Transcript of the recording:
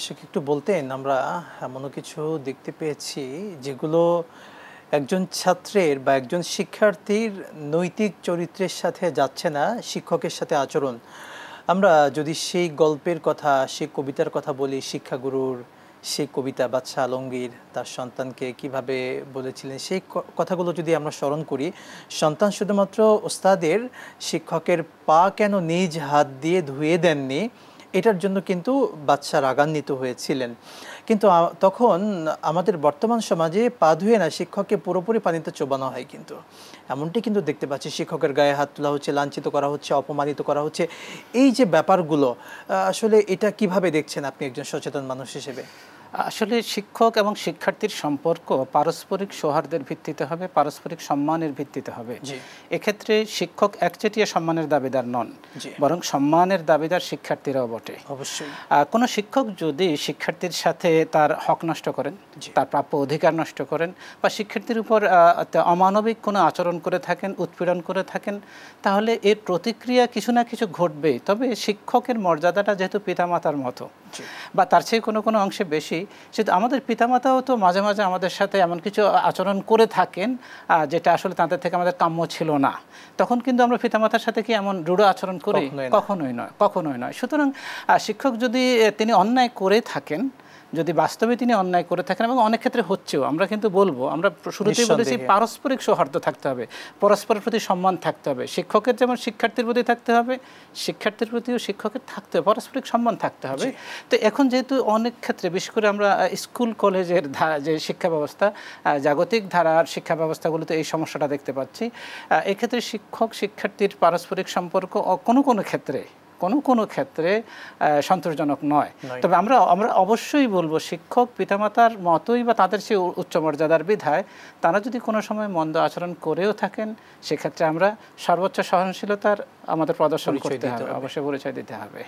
শিক্ষক একটু বলতেন, আমরা এমনও কিছু দেখতে পেয়েছি যেগুলো একজন ছাত্রের বা একজন শিক্ষার্থীর নৈতিক চরিত্রের সাথে যাচ্ছে না, শিক্ষকের সাথে আচরণ। আমরা যদি সেই গল্পের কথা, সেই কবিতার কথা বলি, শিক্ষাগুরুর সেই কবিতা বাদশা আলমগীর তার সন্তানকে কিভাবে বলেছিলেন, সেই কথাগুলো যদি আমরা স্মরণ করি, সন্তান শুধুমাত্র ওস্তাদের শিক্ষকের পা কেন নিজ হাত দিয়ে ধুয়ে দেননি এটার জন্য কিন্তু বাদশা রাগান্বিত হয়েছিলেন। কিন্তু তখন আমাদের বর্তমান সমাজে পা ধুয়ে না, শিক্ষককে পুরোপুরি পানিতে চোবানো হয়। কিন্তু এমনটি কিন্তু দেখতে পাচ্ছি, শিক্ষকের গায়ে হাত তোলা হচ্ছে, লাঞ্ছিত করা হচ্ছে, অপমানিত করা হচ্ছে। এই যে ব্যাপারগুলো, আসলে এটা কিভাবে দেখছেন আপনি একজন সচেতন মানুষ হিসেবে? আসলে শিক্ষক এবং শিক্ষার্থীর সম্পর্ক পারস্পরিক সৌহার্দ্যের ভিত্তিতে হবে, পারস্পরিক সম্মানের ভিত্তিতে হবে। এক্ষেত্রে শিক্ষক একচেটিয়া সম্মানের দাবিদার নন, বরং সম্মানের দাবিদার শিক্ষার্থীরাও বটে। অবশ্যই কোনো শিক্ষক যদি শিক্ষার্থীর সাথে তার হক নষ্ট করেন, তার প্রাপ্য অধিকার নষ্ট করেন, বা শিক্ষার্থীর উপর অমানবিক কোনো আচরণ করে থাকেন, উৎপীড়ন করে থাকেন, তাহলে এর প্রতিক্রিয়া কিছু না কিছু ঘটবেই। তবে শিক্ষকের মর্যাদাটা যেহেতু পিতামাতার মতো বা তার চেয়ে কোনো কোনো অংশে বেশি, সেহেতু আমাদের পিতামাতাও তো মাঝে মাঝে আমাদের সাথে এমন কিছু আচরণ করে থাকেন যেটা আসলে তাদের থেকে আমাদের কাম্য ছিল না। তখন কিন্তু আমরা পিতামাতার সাথে কি এমন রূঢ় আচরণ করি? কখনোই নয়, কখনোই নয়। সুতরাং শিক্ষক যদি তিনি অন্যায় করে থাকেন, যদি বাস্তবে তিনি অন্যায় করে থাকেন, এবং অনেক ক্ষেত্রে হচ্ছেও, আমরা কিন্তু বলবো, আমরা শুরুতেই বলেছি পারস্পরিক সৌহার্দ্য থাকতে হবে, পরস্পরের প্রতি সম্মান থাকতে হবে। শিক্ষকের যেমন শিক্ষার্থীর প্রতি থাকতে হবে, শিক্ষার্থীর প্রতিও শিক্ষকের থাকতে হবে, পারস্পরিক সম্মান থাকতে হবে। তো এখন যেহেতু অনেক ক্ষেত্রে, বিশেষ করে আমরা স্কুল কলেজের যে শিক্ষা ব্যবস্থা, জাগতিক ধারার শিক্ষা ব্যবস্থাগুলোতে এই সমস্যাটা দেখতে পাচ্ছি। এক্ষেত্রে শিক্ষক শিক্ষার্থীর পারস্পরিক সম্পর্ক কোনো কোনো ক্ষেত্রে সন্তোষজনক নয়। তবে আমরা অবশ্যই বলবো, শিক্ষক পিতামাতার মতোই বা তাদের চেয়ে উচ্চ মর্যাদার বিধায় তারা যদি কোনো সময় মন্দ আচরণ করেও থাকেন, সেক্ষেত্রে আমরা সর্বোচ্চ সহনশীলতার আমাদের প্রদর্শন করতে হবে, অবশ্যই পরিচয় দিতে হবে।